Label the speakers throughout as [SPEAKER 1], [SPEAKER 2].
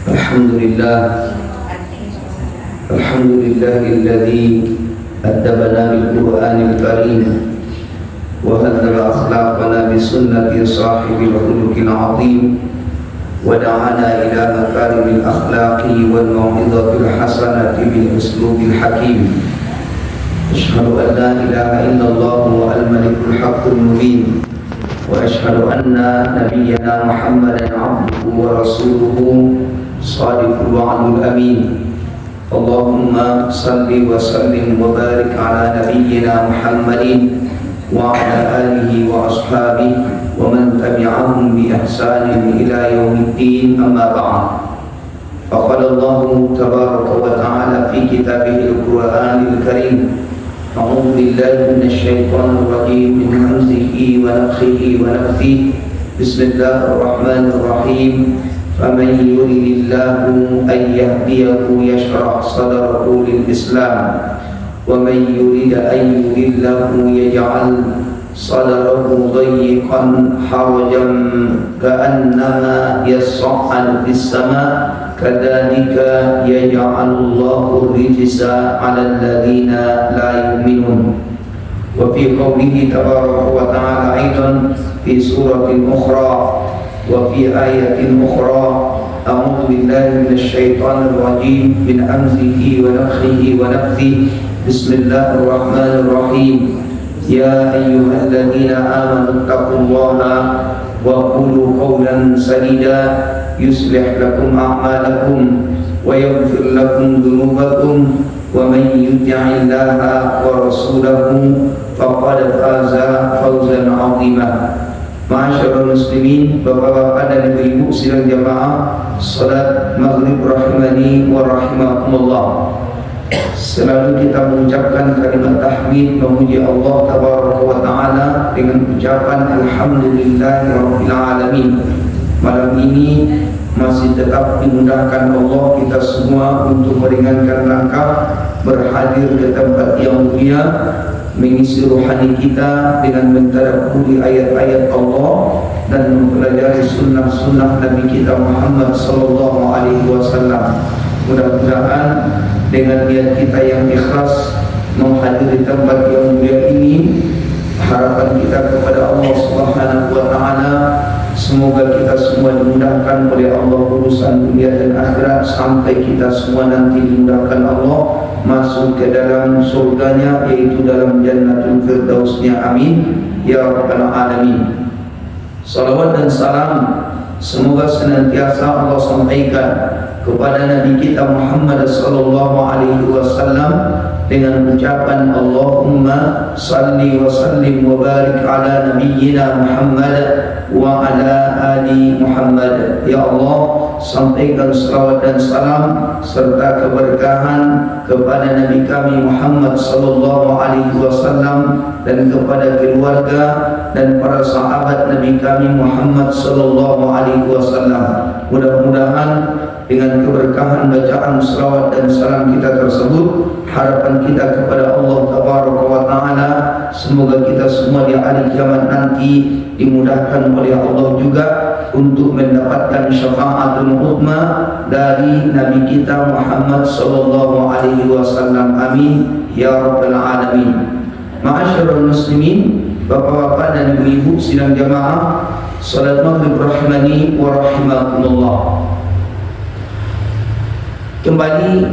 [SPEAKER 1] Alhamdulillah, alhamdulillahilladzi adabana bil Qur'anil Karim wa hadzaba akhlaqana bi sunnati sahibil khuluqil azim wa da'ana ila makarimil akhlaqi wal mau'izatil hasanati bil uslubil hakim. Asyhadu an la ilaha illallah wa al-malikul haqqul mubin wa asyhadu anna nabiyyana Muhammadan abduhu wa rasuluhu shadiqul wa'dul amin. Allahumma salli wa sallim wa barik ala nabiyyina Muhammadin wa ala alihi wa ashabihi wa man tabi'ahum bi ihsanin ila yaumiddin, amma ba'd. Faqala Allah tabaraka wa ta'ala fi kitabihil Qur'anil Karim, a'udzu billahi minasy syaithanir rajim, min hamzihi wa nafthihi wa nafthihi. Bismillahirrahmanirrahim. فَمَنْ يُرِدِ اللَّهُ أَنْ يَهْدِيَهُ يَشْرَحْ صَدْرَهُ لِلْإِسْلَامِ وَمَنْ يُرِدْ أَنْ يُضِلَّهُ يَجْعَلْ صَدْرَهُ ضَيِّقًا حَرَجًا كَأَنَّمَا يَصَّعَّدُ فِي السَّمَاءِ كَذَلِكَ يَجْعَلُ اللَّهُ الرِّجْسَ عَلَى الَّذِينَ لَا يُؤْمِنُونَ. وفي قوله تبارك وتعالى أيضا في سورة أخرى وفي آية أخرى، أعوذ بالله من الشيطان الرجيم من همزه ونفخه ونفثه. بسم الله الرحمن الرحيم. يا أيها الذين آمنوا اتقوا الله وقولوا قولا سديدا يصلح لكم أعمالكم ويغفر لكم ذنوبكم ومن يطع الله ورسوله فقد فاز فوزا عظيما. Ma'asyiral muslimin, bapak-bapak dan ibu-ibu sidang jamaah salat maghrib rahimani wa rahimakumullah. Selalu kita mengucapkan kalimat tahmid memuji Allah tabaraka wa ta'ala dengan ucapan alhamdulillahirabbil alamin. Malam ini masih tetap dimudahkan Allah kita semua untuk meringankan langkah berhadir ke tempat yang mulia, mengisi rohani kita dengan mentadabburi ayat-ayat Allah dan mempelajari sunnah-sunnah Nabi kita Muhammad sallallahu alaihi wasallam. Mudah-mudahan dengan niat kita yang ikhlas menghadiri tempat yang mulia ini, harapan kita kepada Allah Subhanahu wa taala, semoga kita semua dimudahkan oleh Allah urusan dunia dan akhirat, sampai kita semua nanti dimudahkan Allah masuk ke dalam surganya, yaitu dalam jannatul firdausnya. Amin ya rabbal alamin. Salawat dan salam semoga senantiasa Allah sampaikan kepada Nabi kita Muhammad sallallahu alaihi wasallam dengan ucapan Allahumma salli wa sallim wa barik ala nabiyyina Muhammad wa ala ali Muhammad. Ya Allah, sampaikan salawat dan salam serta keberkahan kepada Nabi kami Muhammad sallallahu alaihi wasallam dan kepada keluarga dan para sahabat Nabi kami Muhammad sallallahu alaihi wasallam. Mudah-mudahan dengan keberkahan bacaan salawat dan salam kita tersebut, harapan kita kepada Allah tabaraka wa taala, semoga kita semua di hari kiamat nanti dimudahkan oleh Allah juga untuk mendapatkan syafaatul uzma dari Nabi kita Muhammad sallallahu alaihi wasallam. Amin ya rabbal alamin. Ma'asyiral muslimin, bapak-bapak dan ibu-ibu sidang jamaah salat maghrib rahimani wa rahimakumullah. Kembali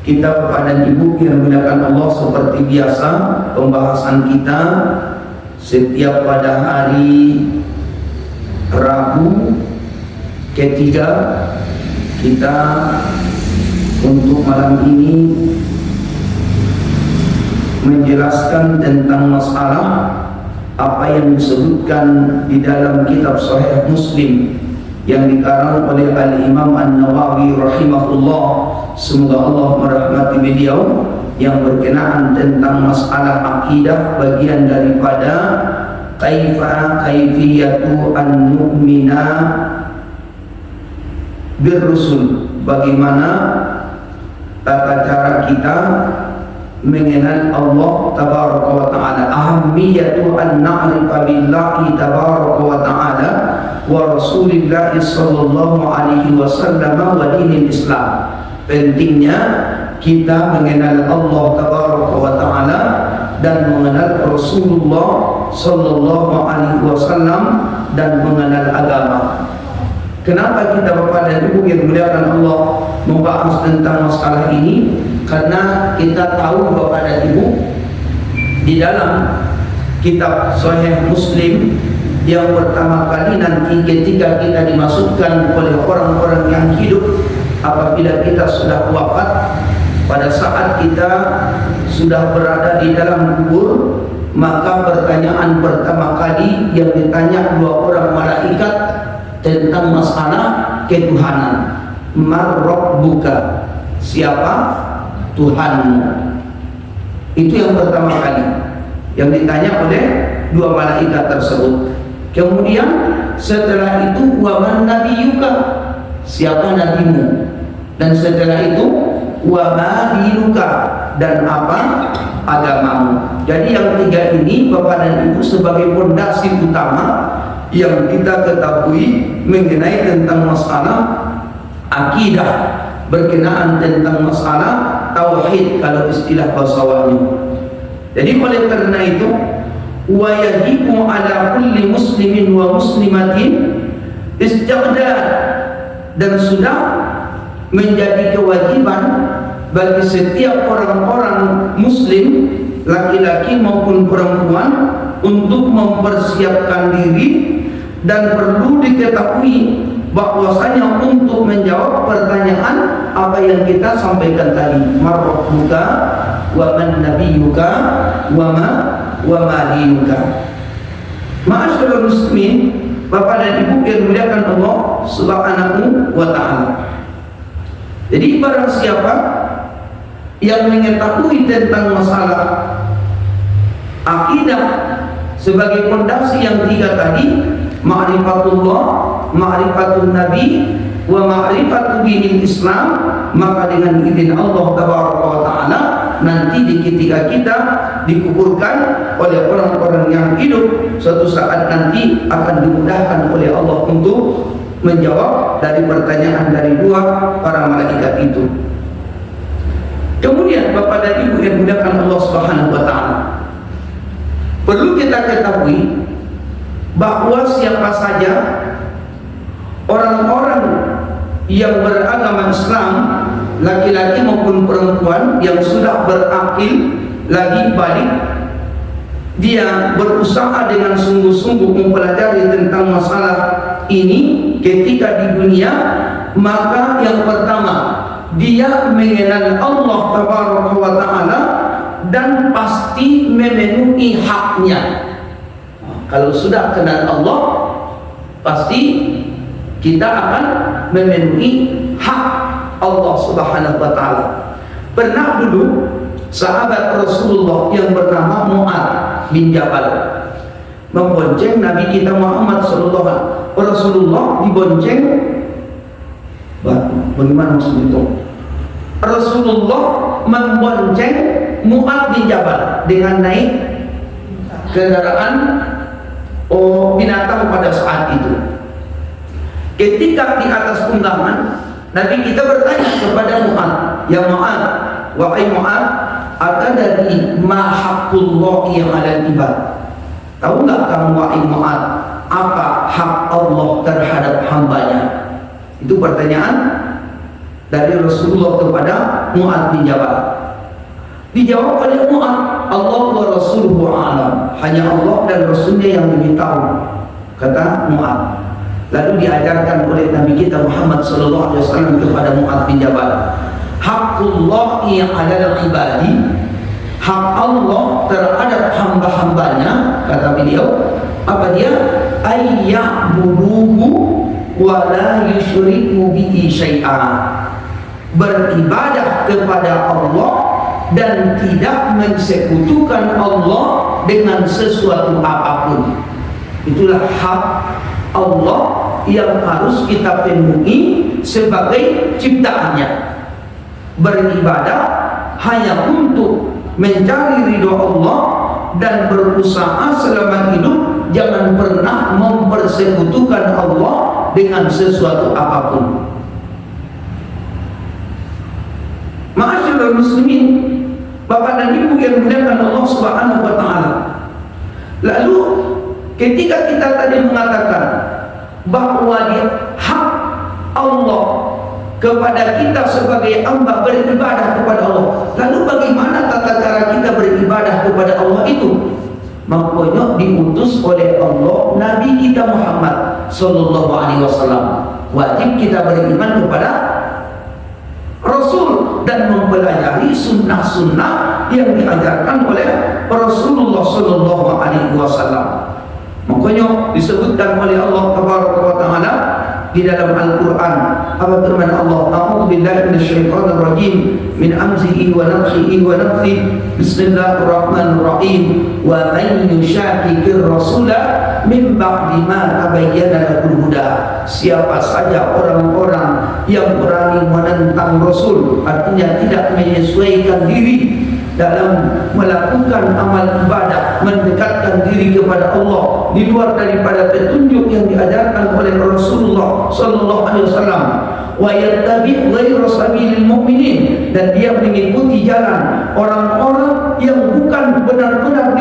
[SPEAKER 1] kita Bapak dan Ibu yang dimuliakan Allah, seperti biasa pembahasan kita setiap pada hari Rabu ketiga kita untuk malam ini menjelaskan tentang masalah apa yang disebutkan di dalam kitab Sahih Muslim yang dikarang oleh Al-Imam An-Nawawi rahimahullah, semoga Allah merahmati beliau, yang berkenaan tentang masalah akidah, bagian daripada kaifiyatu an-nu'mina birrusul, bagaimana tata cara kita mengenal Allah tabaraka wa ta'ala, ahammiyatu an na'rifa billahi tabaraka wa ta'ala wa Rasulillah sallallahu alaihi wasallam wa dinil Islam. Pentingnya kita mengenal Allah tabaraka wa taala dan mengenal Rasulullah sallallahu alaihi wasallam dan mengenal agama. Kenapa kita Bapak dan Ibu yang dimuliakan Allah membahas tentang masalah ini? Karena kita tahu Bapak dan Ibu, di dalam kitab Sahih Muslim yang pertama kali nanti ketika kita dimasukkan oleh orang-orang yang hidup apabila kita sudah wafat, pada saat kita sudah berada di dalam kubur, maka pertanyaan pertama kali yang ditanya dua orang malaikat tentang masalah ketuhanan. Man rabbuka, siapa Tuhanmu? Itu yang pertama kali yang ditanya oleh dua malaikat tersebut. Kemudian setelah itu wa man nabiyuka, siapa nabimu? Dan setelah itu wa ma dinuka, dan apa agamamu. Jadi yang tiga ini Bapak dan Ibu sebagai fondasi utama yang kita ketahui mengenai tentang masalah akidah, berkenaan tentang masalah tauhid kalau istilah bahasawanya. Jadi oleh karena itu wa yajibu ala kulli muslimin wa muslimatin istiqdad, dan sudah menjadi kewajiban bagi setiap orang-orang muslim laki-laki maupun perempuan untuk mempersiapkan diri, dan perlu diketahui bahwasanya untuk menjawab pertanyaan apa yang kita sampaikan tadi, marabbuka wa man nabiyuka wa ma dinuka. Ma'asyiral muslimin, Bapak dan Ibu yang dimuliakan Allah Subhanahu wa taala. Jadi barang siapa yang mengetahui tentang masalah akidah sebagai fondasi yang tiga tadi, ma'rifatullah, ma'rifatun nabi, wa ma'rifatu dinil Islam, maka dengan izin Allah tabaraka wa taala nanti di ketika kita dikuburkan oleh orang-orang yang hidup, suatu saat nanti akan dimudahkan oleh Allah untuk menjawab dari pertanyaan dari dua para malaikat itu. Kemudian Bapak dan Ibu yang dimuliakan Allah Subhanahu wa taala, perlu kita ketahui bahwa siapa saja orang-orang yang beragama Islam, laki-laki maupun perempuan yang sudah berakil lagi balik, dia berusaha dengan sungguh-sungguh mempelajari tentang masalah ini ketika di dunia, maka yang pertama dia mengenal Allah tabaraka wa taala dan pasti memenuhi haknya. Kalau sudah kenal Allah, pasti kita akan memenuhi hak Allah Subhanahu wa taala. Pernah dulu sahabat Rasulullah yang bernama Mu'ad bin Jabal membonceng Nabi kita Muhammad sallallahu alaihi wasallam. Rasulullah dibonceng batu. Bagaimana maksud itu? Rasulullah membonceng Mu'ad bin Jabal dengan naik kendaraan binatang pada saat itu. Ketika di atas punggangan, Nabi kita bertanya kepada Mu'ad, ya Mu'ad, wahai Mu'ad, atadari ma haqqullahi 'alal ibad? Tahu enggak kamu wahai Mu'ad, apa hak Allah terhadap hambanya? Itu pertanyaan dari Rasulullah kepada Mu'ad bin Jabal. Dijawab oleh Mu'ad, Allah wa rasuluhu a'lam, hanya Allah dan Rasulnya yang lebih tahu, kata Mu'ad. Lalu diajarkan oleh Nabi kita Muhammad sallallahu alaihi wasallam kepada Mu'ad bin Jabal, haqqullahi 'alal ibadi, hak Allah terhadap hamba-hambanya, kata beliau, apa dia? Ayya'buduhu wa la yusyriku bihi syai'a, beribadah kepada Allah dan tidak mensekutukan Allah dengan sesuatu apapun. Itulah hak Allah yang harus kita penuhi sebagai ciptaannya. Beribadah hanya untuk mencari ridho Allah dan berusaha selama hidup jangan pernah mempersekutukan Allah dengan sesuatu apapun. Ma'asyiral muslimin, Bapak dan Ibu yang dimuliakan Allah Subhanahu wa taala. Lalu ketika kita tadi mengatakan bahwa hak Allah kepada kita sebagai hamba beribadah kepada Allah, lalu bagaimana tata cara kita beribadah kepada Allah itu? Makanya diutus oleh Allah Nabi kita Muhammad sallallahu alaihi wasallam. Wajib kita beriman kepada Rasul dan mempelajari sunnah-sunnah yang diajarkan oleh Rasulullah sallallahu alaihi wasallam. Makanya disebutkan oleh Allah Taala di dalam Al-Quran, apa firman Allah, a'udzu billahi minasyaitonir rajim min amzihi wa nafthihi wa nafthihi, bismillahirrahmanirrahim, wa man yushaqiqir rasula min ba'di ma tabayyana lahul huda. Siapa saja orang-orang yang berani menentang Rasul, artinya tidak menyesuaikan diri dalam melakukan amal ibadah, mendekatkan diri kepada Allah di luar daripada petunjuk yang diajarkan oleh Rasulullah sallallahu alaihi wasallam, wa yattabi' ghayra sabilil mu'minin, dan dia mengikuti jalan orang-orang yang bukan benar-benar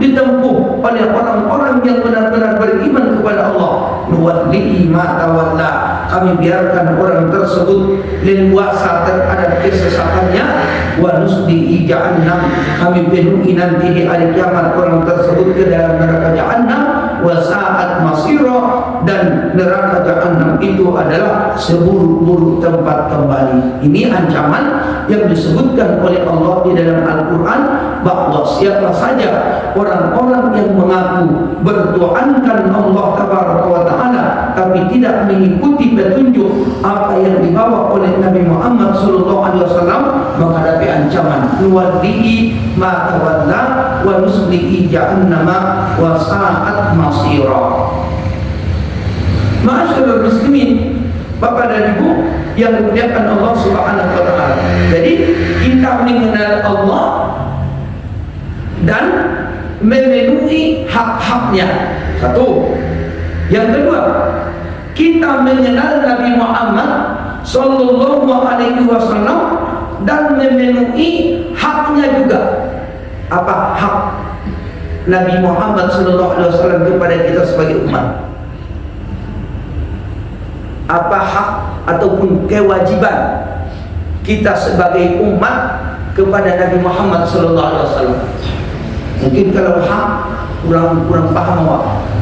[SPEAKER 1] ditempuh oleh orang-orang yang benar-benar beriman kepada Allah. Nuwallihi ma tawalla, kami biarkan orang tersebut leluasa terhadap kesesatannya, wa nuslihi jahannam, kami penuhi nanti di hari kiamat orang tersebut ke dalam neraka jahannam, wa sa'at masira, dan neraka jahannam itu adalah seburuk-buruk tempat kembali. Ini ancaman yang disebutkan oleh Allah di dalam Al-Quran, bahwa siapa saja orang-orang yang mengaku bertuhankan Allah Tabaraka wa Ta'ala tapi tidak mengikuti petunjuk apa yang dibawa oleh Nabi Muhammad SAW, menghadapi ancaman nuwallihi ma tawalla wa nuslihi jahannama wa sa'at masira. Ma'asyiral muslimin, Bapak dan Ibu yang dimuliakan Allah Subhanahu wa taala. Jadi kita mengenal Allah dan memenuhi hak-haknya. Satu. Yang kedua, kita mengenal Nabi Muhammad sallallahu alaihi wasallam dan memenuhi haknya juga. Apa hak Nabi Muhammad sallallahu alaihi wasallam kepada kita sebagai umat? Apa hak ataupun kewajiban kita sebagai umat kepada Nabi Muhammad sallallahu alaihi wasallam? Mungkin kalau hak kurang paham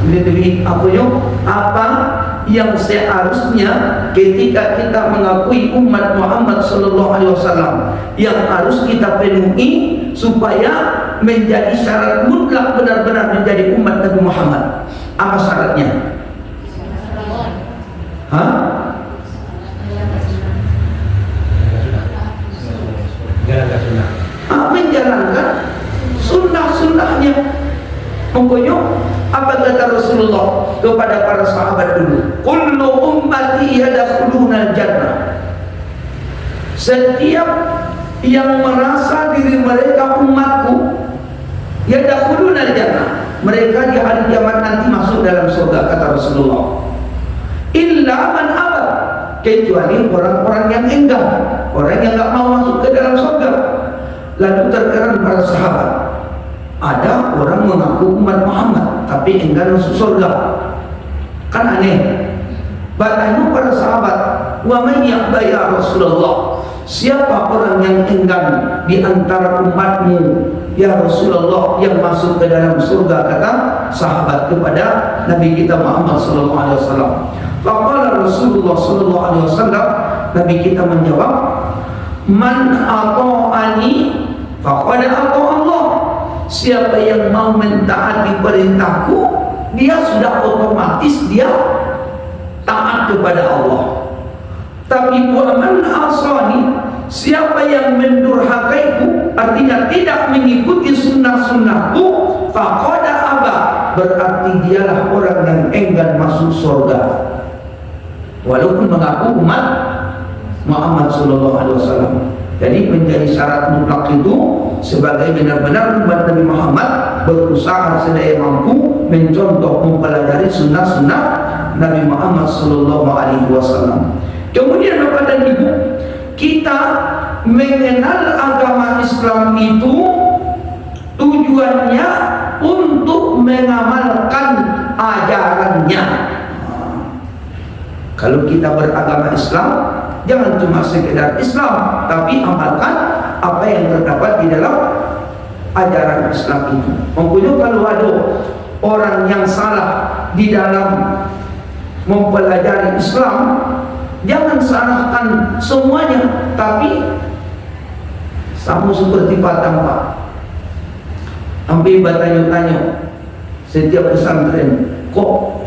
[SPEAKER 1] lebih apa yang seharusnya ketika kita mengakui umat Muhammad sallallahu alaihi wasallam yang harus kita penuhi supaya menjadi syarat mutlak benar-benar menjadi umat Nabi Muhammad. Apa syaratnya? Menjalankan sunnah-sunnahnya. Pokoknya apa kata Rasulullah kepada para sahabat dulu? Kullu ummati yadkhuluna jannah. Setiap yang merasa diri mereka umatku, yadkhuluna jannah, mereka di hari kiamat nanti masuk dalam surga, kata Rasulullah. Illa man aba, kecuali orang-orang yang enggan, orang yang enggak mau masuk ke dalam surga. Lalu terkeran para sahabat, ada orang mengaku umat Muhammad tapi enggan masuk surga. Kan aneh. Bertanya para sahabat, wa man ya'ba ya Rasulullah, siapa orang yang enggan di antara umatmu ya Rasulullah yang masuk ke dalam surga, kata sahabat kepada Nabi kita Muhammad sallallahu alaihi wasallam. Faqala Rasulullah sallallahu alaihi wasallam, Nabi kita menjawab, man ata'ani faqad ata Allah. Siapa yang mau mentaati perintahku, dia sudah otomatis dia taat kepada Allah. Tapi wa man asani, siapa yang mendurhakaiku, artinya tidak mengikuti sunnah-sunnahku, faqad aba, berarti dialah orang yang enggan masuk surga. Walaupun mengaku umat Muhammad sallallahu alaihi wasallam. Jadi menjadi syarat mutlak itu sebagai benar-benar umat Nabi Muhammad berusaha sedaya mampu mencontoh, mempelajari sunnah-sunnah Nabi Muhammad Sallallahu Alaihi Wasallam. Kemudian Bapak dan Ibu, kita mengenal agama Islam itu tujuannya untuk mengamalkan ajarannya. Kalau kita beragama Islam, jangan cuma sekedar Islam, tapi amalkan apa yang terdapat di dalam ajaran Islam itu. Makanya kalau ada orang yang salah di dalam mempelajari Islam, jangan salahkan semuanya, tapi sama seperti Padang Pak. Sampai bertanya-tanya setiap pesantren, kok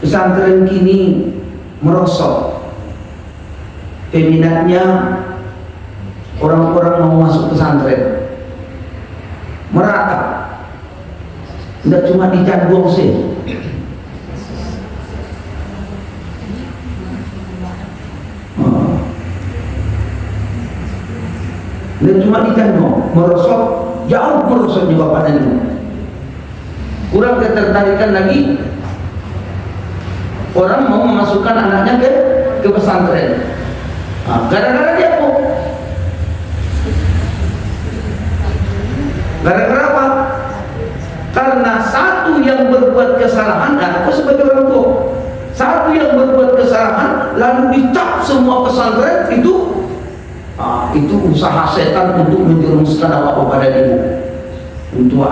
[SPEAKER 1] pesantren kini merosot, peminatnya orang-orang mau masuk pesantren merata, tidak cuma di Cangguang sih. Tidak cuma di Cangguang, merosot, jauh merosot di Bapak dan Ibu. Kurang ketertarikan lagi orang mau memasukkan anaknya ke pesantren. Gara-gara dia apa? Gara-gara apa? Karena satu yang berbuat kesalahan, aku sebagai orang tua, satu yang berbuat kesalahan lalu dicap semua pesantren itu usaha setan untuk menjerumuskan apa pada ibu. Untuk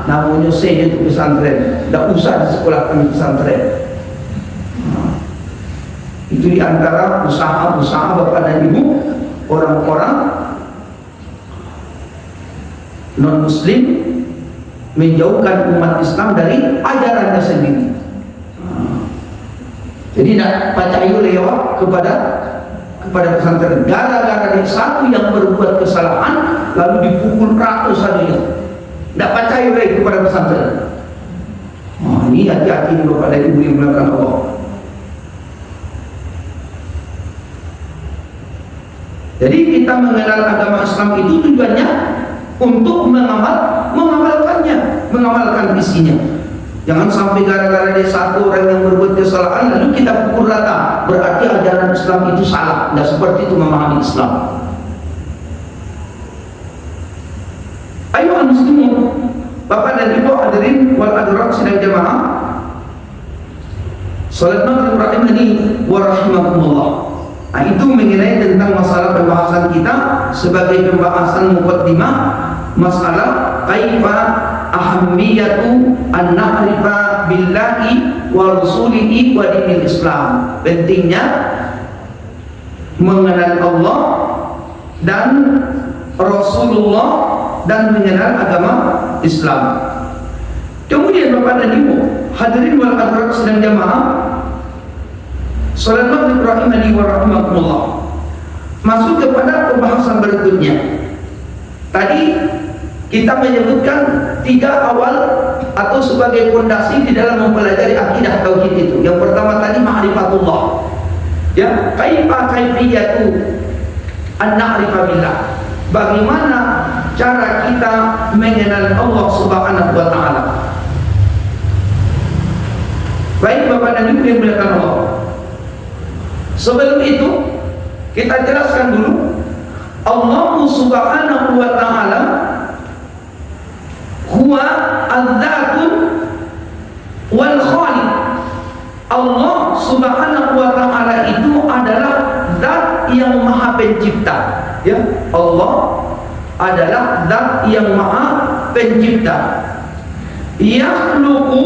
[SPEAKER 1] namanya saya itu pesantren, tidak usah disekolahkan pesantren. Itu diantara usaha-usaha Bapak dan Ibu orang-orang non-Muslim menjauhkan umat Islam dari ajarannya sendiri. Jadi tidak percaya lewat kepada pesantren. Gara-gara satu yang berbuat kesalahan lalu dipukul ratusan dia. Tidak percaya lagi kepada pesantren. Ini hati-hati Bapak dan Ibu yang melakukan Allah. Jadi kita mengenal agama Islam itu tujuannya untuk mengamalkan isinya. Jangan sampai gara-gara dia satu orang yang berbuat kesalahan lalu kita pukul rata, berarti ajaran Islam itu salah. Tidak seperti itu memahami Islam. Ayo muslimin, Bapak dan Ibu hadirin wal hadirat sidang jamaah, salat maghrib rahimani wa rahimakumullah. Nah, itu mengenai tentang masalah pembahasan kita sebagai pembahasan muqaddimah masalah kaifa ahammiyatu an na'rifa billahi wa rasulihi wa dinil Islam. Pentingnya mengenal Allah dan Rasulullah dan mengenal agama Islam. Kemudian Bapak dan Ibu hadirin wal hadirat sedang jamaah, salat maghrib rahimani wa rahimakumullah. Masuk kepada pembahasan berikutnya. Tadi kita menyebutkan 3 awal atau sebagai fondasi di dalam mempelajari akidah tauhid itu. Yang pertama tadi ma'rifatullah. Ya, kaifiyatu an na'rifa billah. Bagaimana cara kita mengenal Allah Subhanahu wa taala. Baik Bapak dan Ibu yang dimuliakan Allah. Sebelum itu kita jelaskan dulu Allah Subhanahu wa taala huwa az-zatun wal khaliq. Allah Subhanahu wa taala itu adalah zat yang maha pencipta. Ya, Allah adalah zat yang maha pencipta. Yakhluqu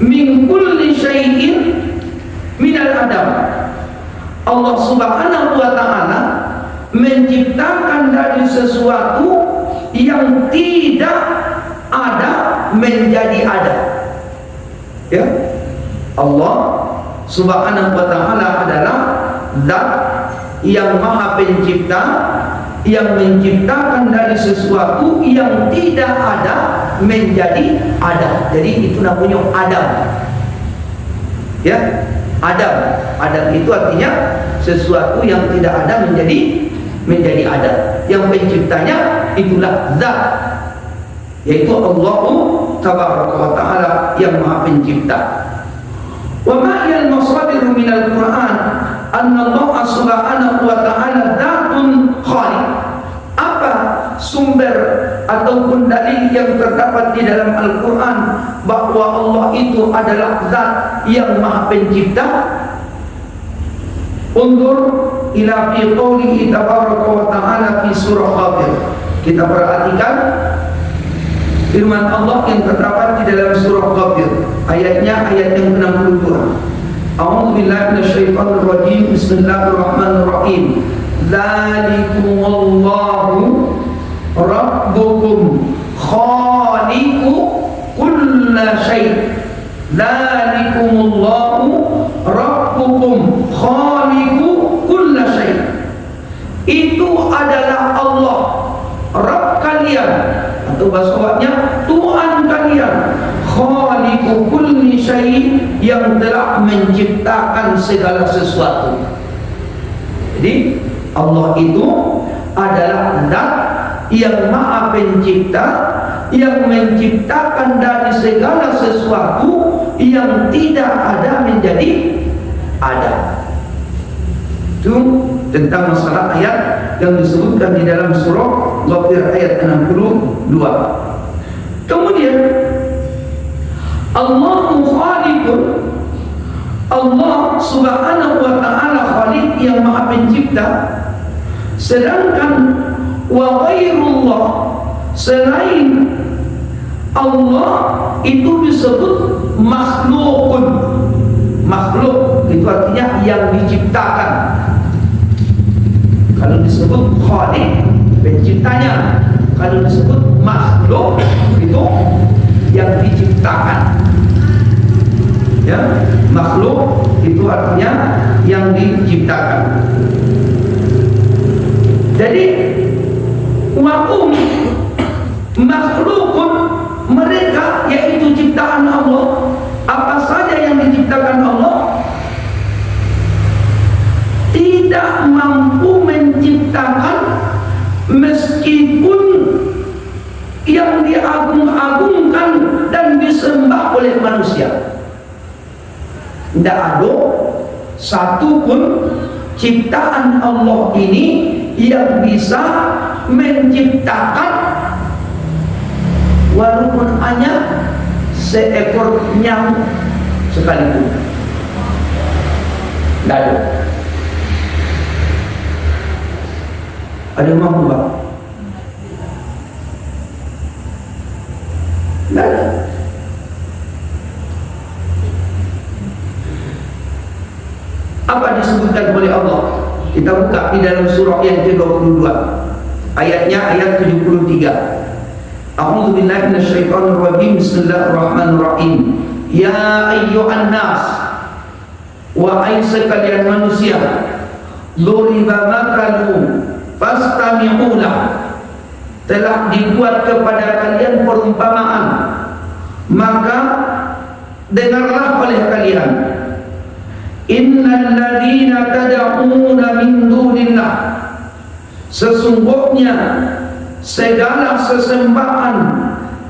[SPEAKER 1] min kulli syai'in minal adam. Allah Subhanahu wa taala menciptakan dari sesuatu yang tidak ada menjadi ada. Ya, Allah Subhanahu wa taala adalah zat yang maha pencipta, yang menciptakan dari sesuatu yang tidak ada menjadi ada. Jadi itu namanya Adam. Ya, Adam. Adam itu artinya sesuatu yang tidak ada menjadi ada. Yang penciptanya itulah zat, yaitu Allah tabaraka wa ta'ala yang Maha Pencipta. Wa ma hiya al-masadiru min al-Qur'an anna Allah subhanahu wa ta'ala dzatun khaliq. Apa sumber ataupun dalil yang terdapat di dalam Al-Quran bahwa Allah itu adalah zat yang Maha Pencipta? Undur ila fi qoulihi tabaraka wa ta'ala fi surah Fatir. Kita perhatikan firman Allah yang terdapat di dalam surah Fatir, ayatnya ayat yang ke-62. A'udzu billahi minasyaitonir rajim. Bismillahirrahmanirrahim. Dzalikumullahu rabbukum khaliqu kulli syai'. Dzalikumullahu rabbukum khaliqu kulli syai'. Itu adalah Allah, Rabb kalian, atau bahasanya Tuhan kalian, khaliqu kulli syai', yang telah menciptakan segala sesuatu. Jadi Allah itu adalah zat yang Maha Pencipta, yang menciptakan dari segala sesuatu yang tidak ada menjadi ada. Itu tentang masalah ayat yang disebutkan di dalam surah Ghafir ayat 62. Kemudian Allahu khaliqun, Allah subhanahu wa ta'ala khaliq yang Maha Pencipta. Sedangkan wa ghairullah, selain Allah itu disebut makhlukun. Makhluk itu artinya yang diciptakan. Kalau disebut khaliq, penciptanya. Kalau disebut makhluk, itu yang diciptakan. Ya, makhluk itu artinya yang diciptakan. Jadi wa'um makhlukun, mereka yaitu ciptaan Allah. Apa saja yang diciptakan Allah tidak mampu menciptakan, meskipun yang diagung-agungkan dan disembah oleh manusia. Tidak ada satu pun ciptaan Allah ini yang bisa menciptakan walaupun hanya seekor nyamuk sekalipun. Tidak ada. Ada yang mampu, Pak? Tidak ada. Apa disebutkan oleh Allah? Kita buka di dalam surah yang ke-22, ayatnya ayat 73. A'udzu billahi minasyaitonir rajim. Bismillahirrahmanirrahim. Ya ayyuhan nas, wahai sekalian manusia, duriba makalun fastami'ulah, telah dibuat kepada kalian perumpamaan, maka dengarlah oleh kalian. Innal ladzina tad'una min dunillah, sesungguhnya segala sesembahan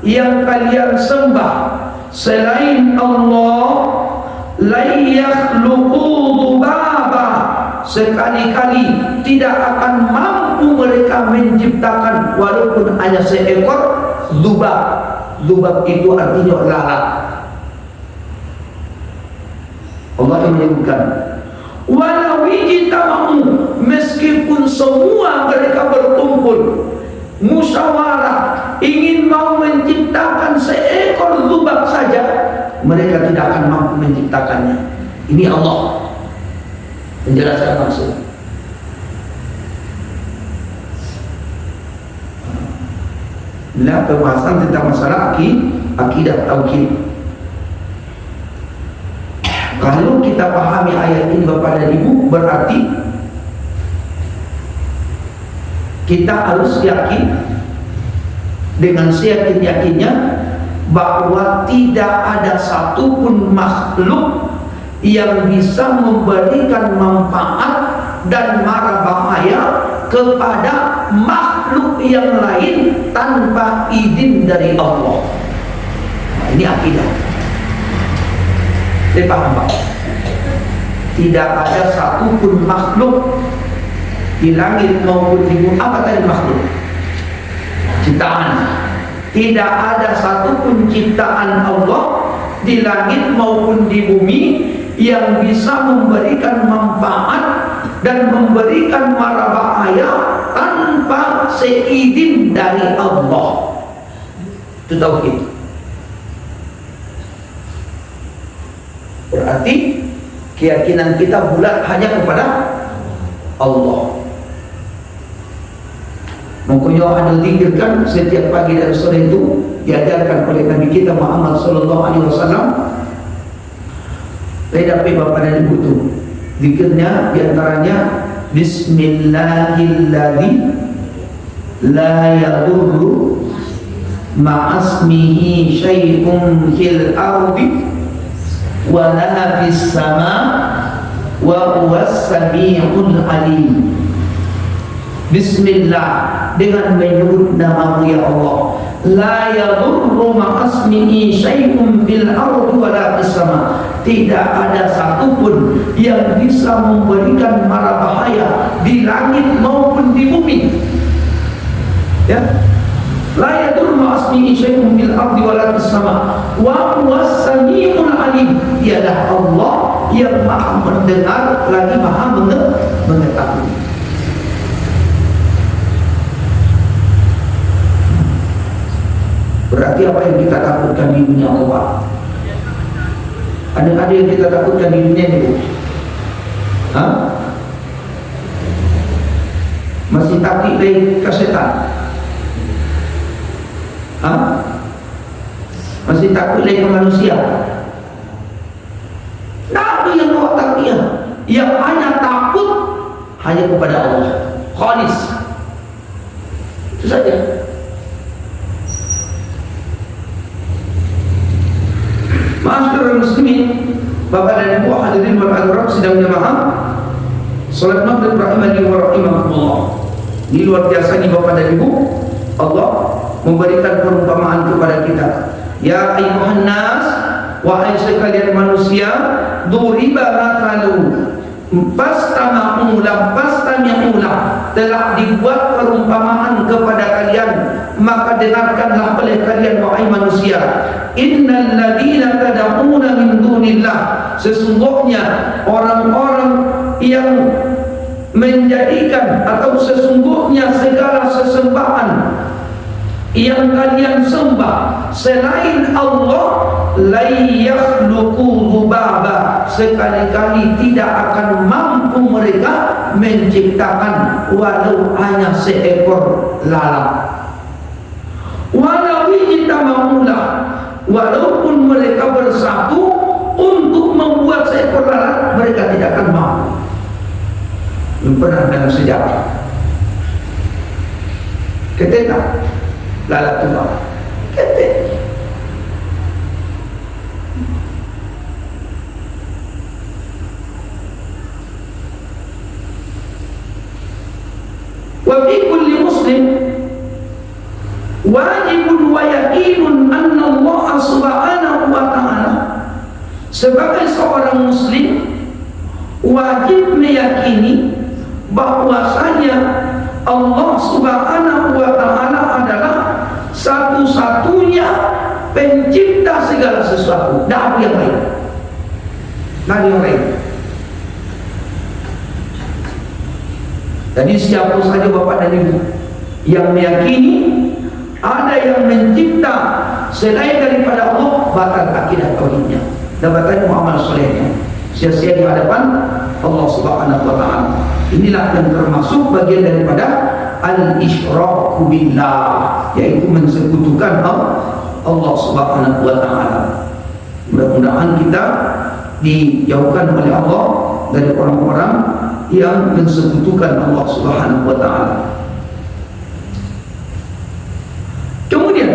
[SPEAKER 1] yang kalian sembah selain Allah, la yakhluqu dzubaba, sekali-kali tidak akan mampu mereka menciptakan walaupun hanya seekor dzubab. Dzubab itu artinya lalat. Allah yang menyebutkan walau ijtama'u, meskipun semua mereka berkumpul musyawarah ingin mau menciptakan seekor dzubab saja, mereka tidak akan mampu menciptakannya. Ini Allah menjelaskan langsung. Nah, pembahasan tentang masalah akidah tauhid. Kalau kita pahami ayat ini Bapak dan Ibu, berarti kita harus yakin dengan seyakin-yakinnya bahwa tidak ada satupun makhluk yang bisa memberikan manfaat dan mara bahaya kepada makhluk yang lain tanpa izin dari Allah. Ini akidah. Dia paham Pak? Tidak ada satupun makhluk di langit maupun di bumi. Apa tadi makhluk? Ciptaan. Tidak ada satupun ciptaan Allah di langit maupun di bumi yang bisa memberikan manfaat dan memberikan mara bahaya tanpa seizin dari Allah. Itu tauhid. Berarti keyakinan kita bulat hanya kepada Allah. Makanya ada zikir kan setiap pagi dan sore itu diajarkan oleh Nabi kita Muhammad sallallahu alaihi wasallam. Saya dapat Bapak dan Ibu itu zikirnya diantaranya Bismillahilladzi la yadurru ma'asmihi syai'un fil ardi wa la fis sama wa huwas sami'ul alim. Bismillah, dengan menyebut nama-Mu ya Allah. La yadurru ma'asmihi syai'un fil ardi wa la fis sama. Tidak ada satupun yang bisa memberikan mara bahaya di langit maupun di bumi. Ya. La yadurru ma'asmihi syai'un fil ardi wa la fis sama wa huwas sami'ul alim. Dialah Allah yang Maha mendengar lagi Maha mengetahui. Berarti apa yang kita takutkan di dunia Allah? Ada yang kita takutkan di dunia ini? Hah? Masih takut dari setan? Hah? Masih takut dari manusia? Tidak ada yang bawa takut. Yang hanya takut hanya kepada Allah. Khalis. Itu saja. Ma'asyiral muslimin, Bapak dan Ibu hadirin wal hadirat sidang jamaah salat maghrib rahimani wa rahimakumullah. Ini luar biasa nih Bapak dan Ibu. Allah memberikan perumpamaan kepada kita. Ya ayyuhan nas, wahai sekalian manusia, duriba mathalu fastami'ulah, telah dibuat perumpamaan kepada kalian, maka dengarkanlah oleh kalian wahai manusia. Innal ladina tad'una min dunillah, sesungguhnya orang-orang yang menjadikan atau sesungguhnya segala sesembahan yang kalian sembah selain Allah, la yakhluqu dzubaba, sekali-kali tidak akan mampu mereka menciptakan walau hanya seekor lalat. Walau ijtama'ulah, walaupun mereka bersatu untuk membuat seekor lalat, mereka tidak akan mampu. Belum pernah dalam sejarah. Ketika lalat itu ketik. Wa fi kulli muslim wajibun wa yakinun anna Allah subhanahu wa ta'ala, sebagai seorang muslim wajib meyakini bahwasanya Allah subhanahu wa ta'ala adalah satu-satunya pencipta segala sesuatu. Tidak ada yang lain. Tidak ada yang lain. Jadi siapa saja Bapak dan Ibu yang meyakini ada yang mencipta selain daripada Allah, batal akidah tauhidnya dan batal muamalah solehnya, sia-sia di hadapan Allah subhanahu wa ta'ala. Inilah yang termasuk bagian daripada al-isyraku billah, yaitu mensekutukan Allah subhanahu wa ta'ala. Mudah-mudahan kita dijauhkan oleh Allah dari orang-orang yang mensekutukan Allah subhanahu wa ta'ala. Kemudian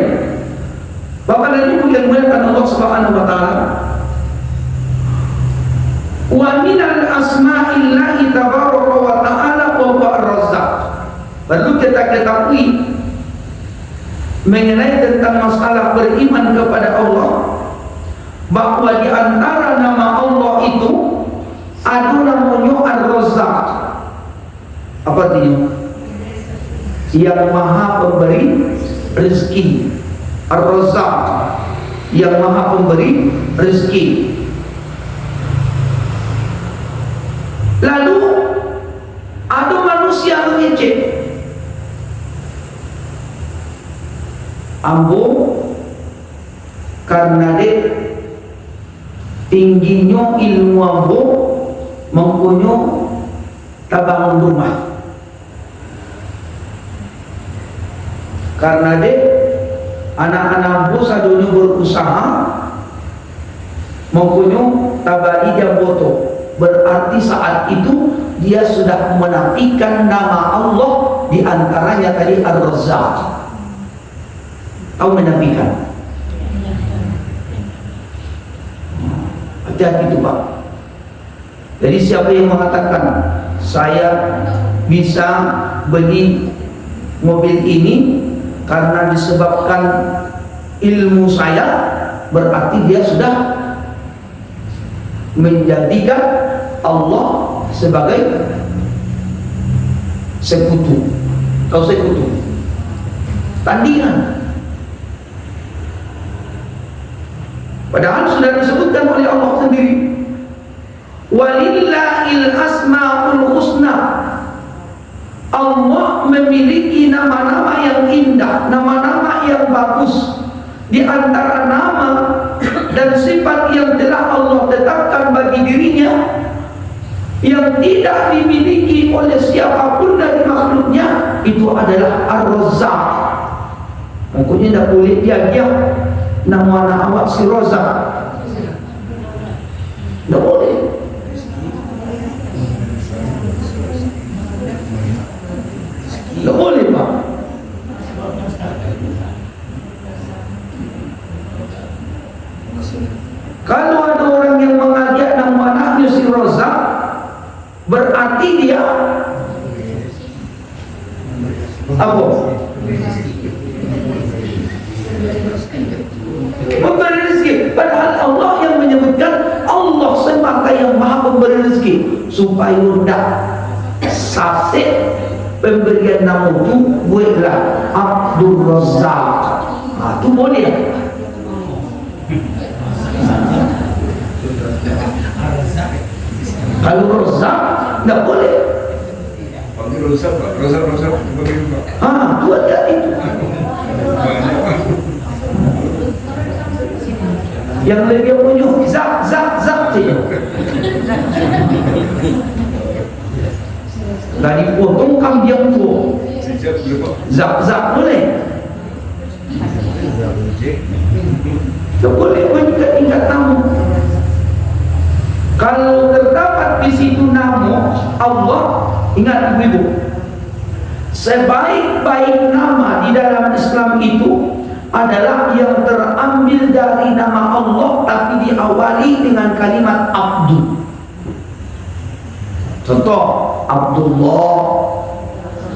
[SPEAKER 1] Bapak dan Ibu yang dimuliakan Allah subhanahu wa ta'ala, wa minal asma'illahi tabaraka wa ta'ala wa huwa ar-razzaq. Perlu kita ketahui mengenai tentang masalah beriman kepada Allah, bahwa di antara nama Allah itu ada namanya Ar-Razzaq. Apa artinya? Yang maha pemberi rezeki. Ar-Razzaq, yang maha pemberi rezeki. Lalu ada manusia mengecek, ambo karena dia tingginya ilmu ambo mempunyai tabangan rumah, karena dia anak-anak ambo sadonya berusaha mempunyai tabari jamboto. Berarti saat itu dia sudah menafikan nama Allah, di antaranya tadi Ar-Razzaq. Tahu menafikan? Hati-hati itu Pak. Jadi siapa yang mengatakan saya bisa beli mobil ini karena disebabkan ilmu saya, berarti dia sudah menjadikan Allah sebagai sekutu. Kau sekutu, tandingan. Padahal sudah disebutkan oleh Allah sendiri, walillahil asmaul husna. Allah memiliki nama-nama yang indah, nama-nama yang bagus. Di antara nama dan sifat yang telah Allah tetapkan bagi dirinya, yang tidak dimiliki oleh siapapun dari makhluknya, itu adalah Ar-Razzaq. Makanya tidak boleh dia nama anak awak si Razzaq, tidak boleh. Tidak boleh Pak. Kalau ada orang yang mengajak nama anaknya si Razzaq, berarti dia apa? Memberi rezeki. Padahal Allah yang menyebutkan, Allah semata yang maha pemberi rezeki, supaya tidak sasih pemberian nama itu buatlah Abdul Razzaq. Itu boleh. Kalau Razzaq tidak boleh.
[SPEAKER 2] Panggil Razzaq Pak, Razzaq panggil Pak.
[SPEAKER 1] Itu ada itu. Yang lebih punya zak saja. Dari potong kambing tua. Zak boleh. Tak boleh meningkat tamu. Kalau terdapat di situ nama Allah, ingat ibu-ibu, sebaik-baik nama di dalam Islam itu adalah yang terambil dari nama Allah tapi diawali dengan kalimat Abdu. Contoh, Abdullah,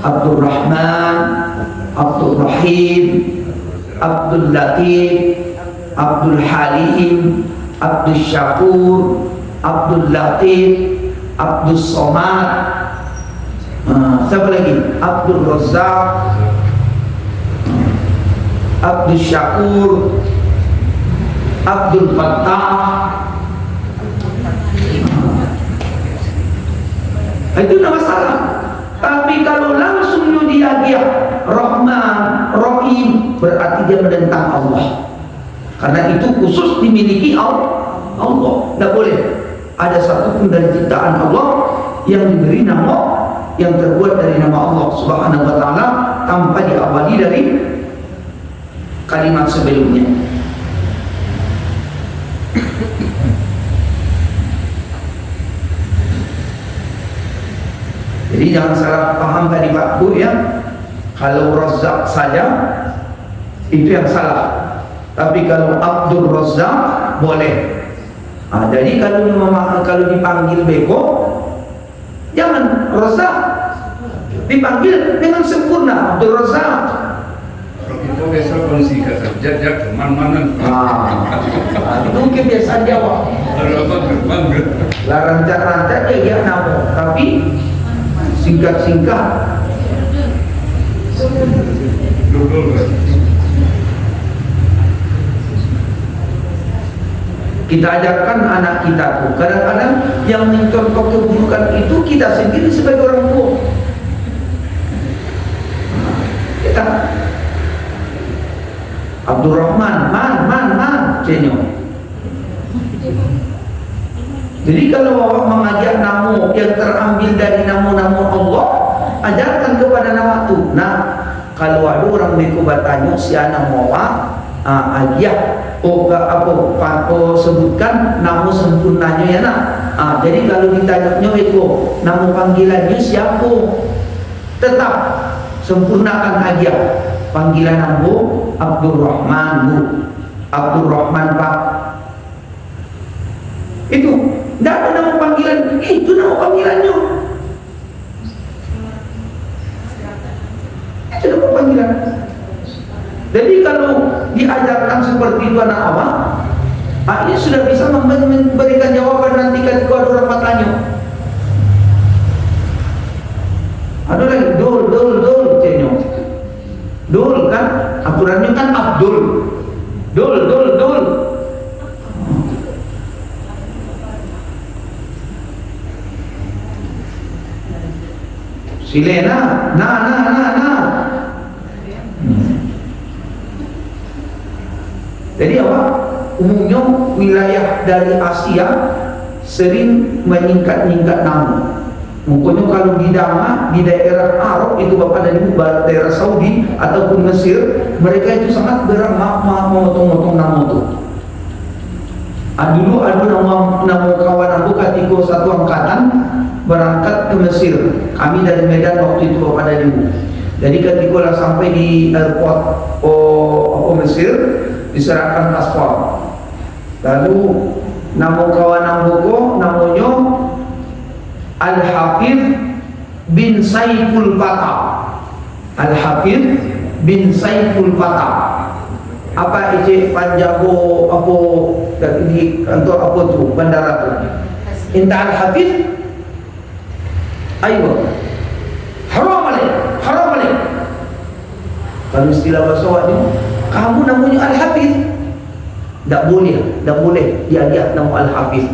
[SPEAKER 1] Abdul Rahman, Abdul Rahim, Abdul Latif, Abdul Halim, Abdul Syakur, Abdul Latif, Abdul Somad. Siapa lagi? Abdul Razzaq, Abdul Syakur, Abdul Fattah. Itu nama salah. Tapi kalau langsung dia Rahman, Rahim, berarti dia menentang Allah. Karena itu khusus dimiliki Allah. Tidak boleh ada satupun dari ciptaan Allah yang diberi nama yang terbuat dari nama Allah Subhanahu wa taala tanpa diawali dari kalimat sebelumnya. Jadi jangan salah paham tadi Pak Bu ya. Kalau Razzaq saja itu yang salah. Tapi kalau Abdul Razzaq boleh. Jadi kalau dipanggil beko, jangan Razzaq, dipanggil dengan sempurna Abdul Razzaq.
[SPEAKER 2] profesor polisi kata jajak man-manan.
[SPEAKER 1] Itu kebiasaan Jawa. Lah rancak-rancak dia namu, tapi singkat-singkat. Kita ajarkan anak kita tuh, kadang-kadang yang mencontoh keburukan itu kita sendiri sebagai orang tua. Kita Abdurrahman, man, cenyo. Jadi kalau awak mengajak namu yang terambil dari namu-namu Allah, ajarkan kepada nama tu. Nah, kalau ada orang beko bertanya si anak mawa, ayah, sebutkan nama sempurnanya ya nak. Jadi kalau ditanya beko, nama panggilannya siapa? Tetap sempurnakan aja panggilan Abu Abdurrahman, Bu Abdurrahman Pak. Itu tidak ada nama panggilan, itu nama panggilannya. Itu nama panggilan. Jadi kalau diajarkan seperti itu anak awak, ini sudah bisa memberikan jawaban nanti ketika ada orang bertanya. Ada lagi dul cenyo. Dul kan aturannya kan Abdul. Dul. Silena, nah. Jadi apa? Umumnya wilayah dari Asia sering meningkat nama. Mungkin kalau di daerah Arab itu Bapak dan Ibu, daerah Saudi ataupun Mesir, mereka itu sangat memotong-motong nama itu. Dulu ada nama kawan aku ketika satu angkatan berangkat ke Mesir. Kami dari Medan waktu itu Bapak dan Ibu. Jadi ketika sampai di airport Mesir, diserahkan paspor. Lalu nama kawan aku namanya Al-Hafidh bin Saiful Fatah. Al-Hafidh bin Saiful Fatah. Apa ije panjago apa di kantor apa tu bandara tu? Inta Al-Hafidh. Ayo. Haram alaik. Kalau istilah bahasa awaknya, kamu namanya Al-Hafidh. Tak boleh dia nama Al-Hafidh.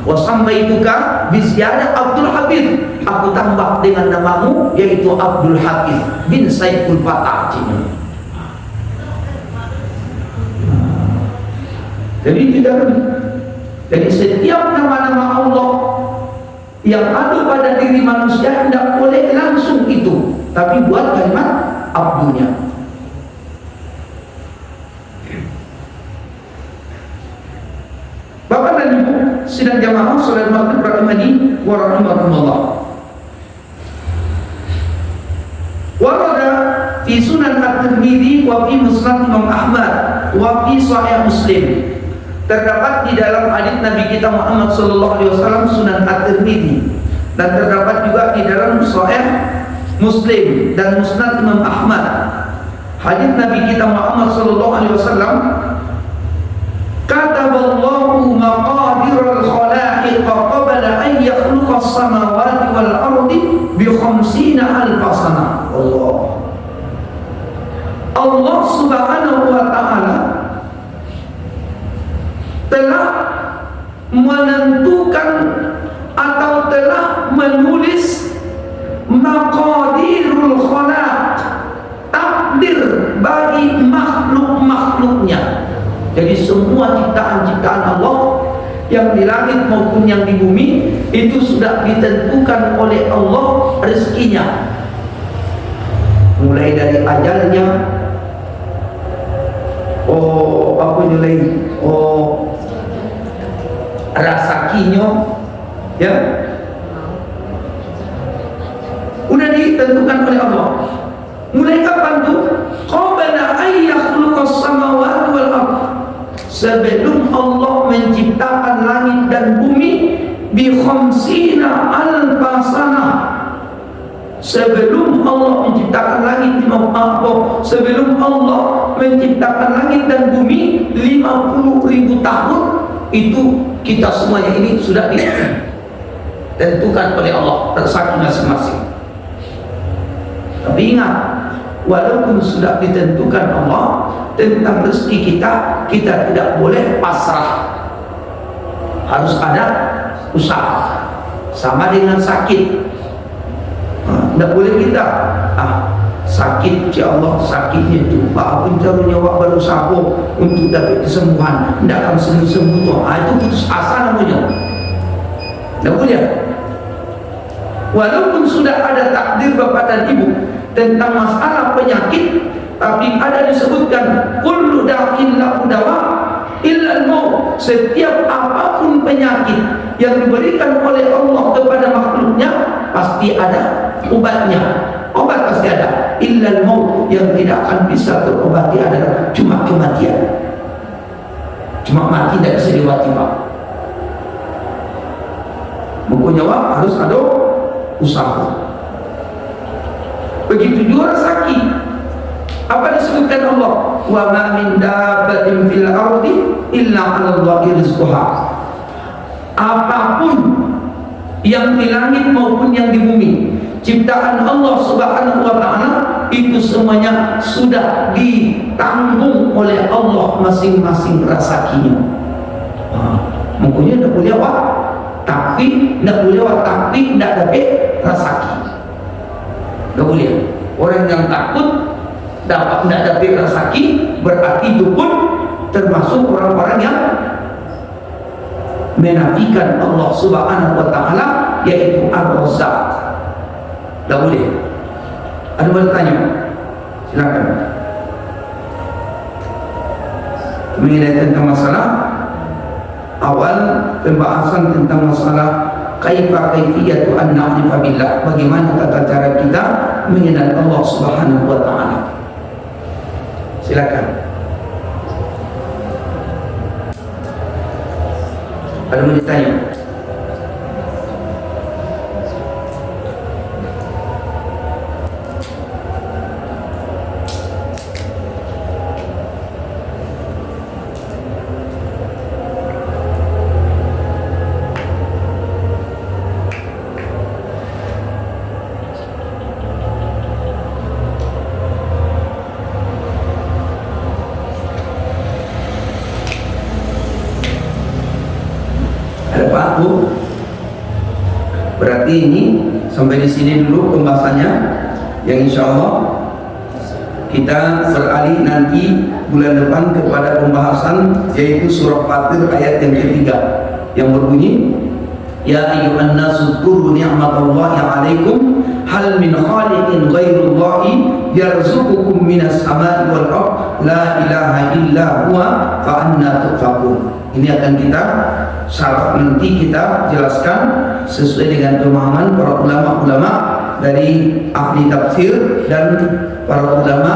[SPEAKER 1] Wasammaituka bisyada Abdul Hafidh. Aku tambah dengan namamu yaitu Abdul Hafidh bin Saiful Fatah. Jadi tidak ada. Jadi setiap nama-nama Allah yang ada pada diri manusia tidak boleh langsung itu, tapi buat kalimat Abdulnya. Bapak dan Ibu sidang jamaah salat maghrib rahimani wa rahimakumullah. Warada fi Sunan At-Tirmidzi wa fi Musnad Imam Ahmad wa fi Sahih Muslim. Terdapat di dalam hadits Nabi kita Muhammad sallallahu alaihi wasallam Sunan At-Tirmidzi, dan terdapat juga di dalam Sahih Muslim dan Musnad Imam Ahmad. Hadits Nabi kita Muhammad sallallahu alaihi wasallam, kataballahu maqadirul khalaiq qabla an yakhluqa as-samawati wal ardi bi 50 alf sana. Allah Subhanahu wa taala telah menentukan atau telah menulis maqadirul khalaiq, takdir bagi makhluk-makhluknya. Jadi semua ciptaan-ciptaan Allah yang di langit maupun yang di bumi itu sudah ditentukan oleh Allah rezekinya. Mulai dari ajalnya, rasakinya, ya, udah ditentukan oleh Allah. Mulai kapan tuh? Qabla an yakhluqas samawati wal ardh, sebelum Allah menciptakan langit dan bumi, bi 50 alf sana, Sebelum Allah menciptakan langit, sebelum Allah menciptakan langit dan bumi 50.000 tahun, itu kita semuanya ini sudah ditentukan oleh Allah rezeki masing-masing. Tapi ingat, walaupun sudah ditentukan Allah tentang rezeki kita, kita tidak boleh pasrah. Harus ada usaha. Sama dengan sakit. Tidak boleh kita sakit, ya Allah sakitnya itu apapun caranya awak berusaha untuk dapat kesembuhan, tidak akan sembuh-sembuh tuh. Itu putus asa namanya. Tidak boleh. Walaupun sudah ada takdir bapak dan ibu tentang masalah penyakit, tapi ada disebutkan kullu da'in lahu dawa illa al-maut. Setiap apapun penyakit yang diberikan oleh Allah kepada makhluknya pasti ada obatnya. Obat pasti ada. Illa al-maut, yang tidak akan bisa terobati adalah cuma kematian. Cuma mati tidak bisa diwati, Pak. Makanya harus ada usaha. Begitu juga rezeki. Apa disebutkan Allah? Wa ma min dabbatin fil ardi illa 'ala Allahi rizquha. Apapun yang di langit maupun yang di bumi, ciptaan Allah Subhanahu wa taala, itu semuanya sudah ditanggung oleh Allah masing-masing rezekinya. Makanya tidak boleh tapi tidak dapat rezeki. Tidak boleh. Orang yang takut tidak dapat rezeki, berarti itu pun termasuk orang-orang yang menafikan Allah Subhanahu wa taala, yaitu Ar-Razzaq. Tidak boleh. Ada yang bertanya? Silakan. Mengenai tentang masalah awal pembahasan tentang masalah kaifiyatu an na'rifa billah, bagaimana tata cara kita mengenal Allah Subhanahu wa taala. Silakan. Ada yang bertanya? Berarti ini sampai di sini dulu pembahasannya, yang insya Allah kita beralih nanti bulan depan kepada pembahasan yaitu surah Fatir ayat yang ketiga yang berbunyi ya ayyuhan nasu dzkuru ni'matallahi 'alaikum hal min khaliqin ghairullahi yarzuqukum minas sama'i wal ardh la ilaha illa huwa fa anna tufakun. Ini akan kita syarah, nanti kita jelaskan sesuai dengan pemahaman para ulama-ulama dari ahli tafsir dan para ulama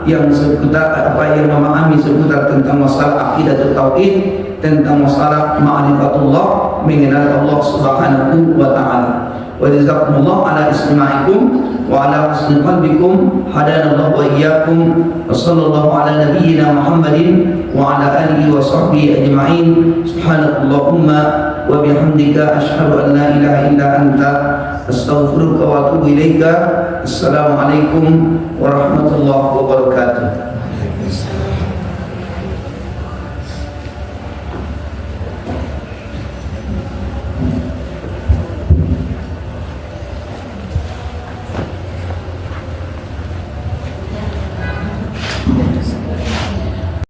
[SPEAKER 1] yang seputar yang memahami seputar tentang masalah akidah tauhid, tentang masalah ma'rifatullah, mengenal Allah Subhanahu wa taala. Wa jazakumullah ala istima'ikum wa ala husni qalbikum, hadanallahu wa iyyakum, wa sallallahu ala nabiyyina Muhammadin wa ala alihi wa sahbihi ajma'in. Subhanakallahumma wa bihamdika asyhadu an la ilaha illa anta astaghfiruka wa atubu ilaika. Assalamualaikum warahmatullahi wabarakatuh.